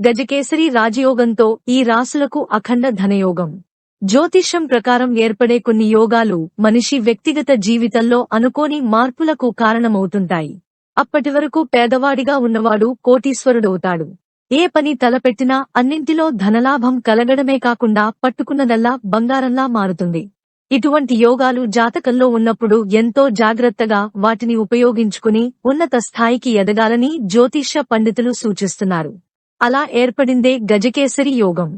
గజకేసరి రాజయోగంతో ఈ రాసులకు అఖండ ధనయోగం. జ్యోతిష్యం ప్రకారం ఏర్పడే కొన్ని యోగాలు మనిషి వ్యక్తిగత జీవితంలో అనుకోని మార్పులకు కారణమవుతుంటాయి. అప్పటివరకు పేదవాడిగా ఉన్నవాడు కోటీశ్వరుడవుతాడు. ఏ పని తలపెట్టినా అన్నింటిలో ధనలాభం కలగడమే కాకుండా పట్టుకున్నదల్లా బంగారంలా మారుతుంది. ఇటువంటి యోగాలు జాతకంలో ఉన్నప్పుడు ఎంతో జాగ్రత్తగా వాటిని ఉపయోగించుకుని ఉన్నత స్థాయికి ఎదగాలని జ్యోతిష్య పండితులు సూచిస్తున్నారు. అలా ఏర్పడిందే గజకేసరి యోగం.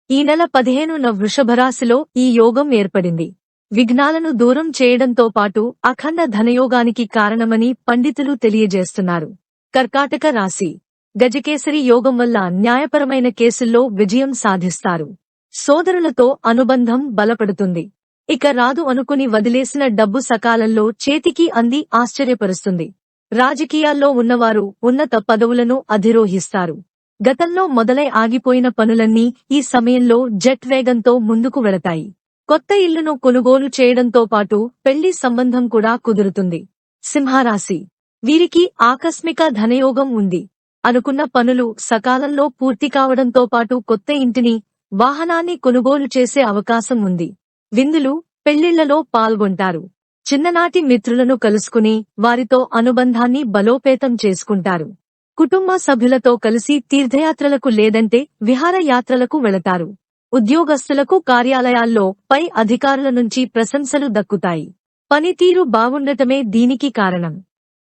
ఈ నెల 15న వృషభరాశిలో ఈ యోగం ఏర్పడింది. విఘ్నాలను దూరం చేయడంతో పాటు అఖండ ధనయోగానికి కారణమని పండితులు తెలియజేస్తున్నారు. కర్కాటక రాశి. గజకేసరి యోగం వల్ల న్యాయపరమైన కేసుల్లో విజయం సాధిస్తారు. సోదరులతో అనుబంధం బలపడుతుంది. ఇక రాదు అనుకుని వదిలేసిన డబ్బు సకాలంలో చేతికి అంది ఆశ్చర్యపరుస్తుంది. రాజకీయాల్లో ఉన్నవారు ఉన్నత పదవులను అధిరోహిస్తారు. గతంలో మొదలై ఆగిపోయిన పనులన్నీ ఈ సమయంలో జెట్ వేగంతో ముందుకు వెళతాయి. కొత్త ఇల్లును కొనుగోలు చేయడంతో పాటు పెళ్లి సంబంధం కూడా కుదురుతుంది. సింహరాశి. వీరికి ఆకస్మిక ధనయోగం ఉంది. అనుకున్న పనులు సకాలంలో పూర్తి కావడంతో పాటు కొత్త ఇంటిని, వాహనాన్ని కొనుగోలు చేసే అవకాశం ఉంది. విందులు, పెళ్లిళ్లలో పాల్గొంటారు. చిన్ననాటి మిత్రులను కలుసుకుని వారితో అనుబంధాన్ని బలోపేతం చేసుకుంటారు. కుటుంబ సభ్యులతో కలిసి తీర్థయాత్రలకు లేదంటే విహారయాత్రలకు వెళతారు. ఉద్యోగస్తులకు కార్యాలయాల్లో పై అధికారుల నుంచి ప్రశంసలు దక్కుతాయి. పనితీరు బాగుండటమే దీనికి కారణం.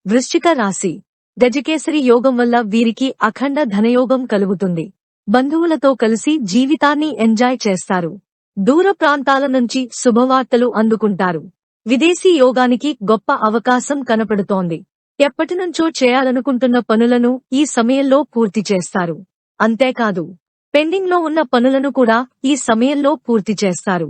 వృశ్చిక రాశి. గజకేసరి యోగం వల్ల వీరికి అఖండ ధనయోగం కలుగుతుంది. బంధువులతో కలిసి జీవితాన్ని ఎంజాయ్ చేస్తారు. దూర ప్రాంతాల నుంచి శుభవార్తలు అందుకుంటారు. విదేశీ యోగానికి గొప్ప అవకాశం కనపడుతోంది. ఎప్పటినుంచో చేయాలనుకుంటున్న పనులను ఈ సమయంలో పూర్తి చేస్తారు. అంతేకాదు, పెండింగ్లో ఉన్న పనులను కూడా ఈ సమయంలో పూర్తి చేస్తారు.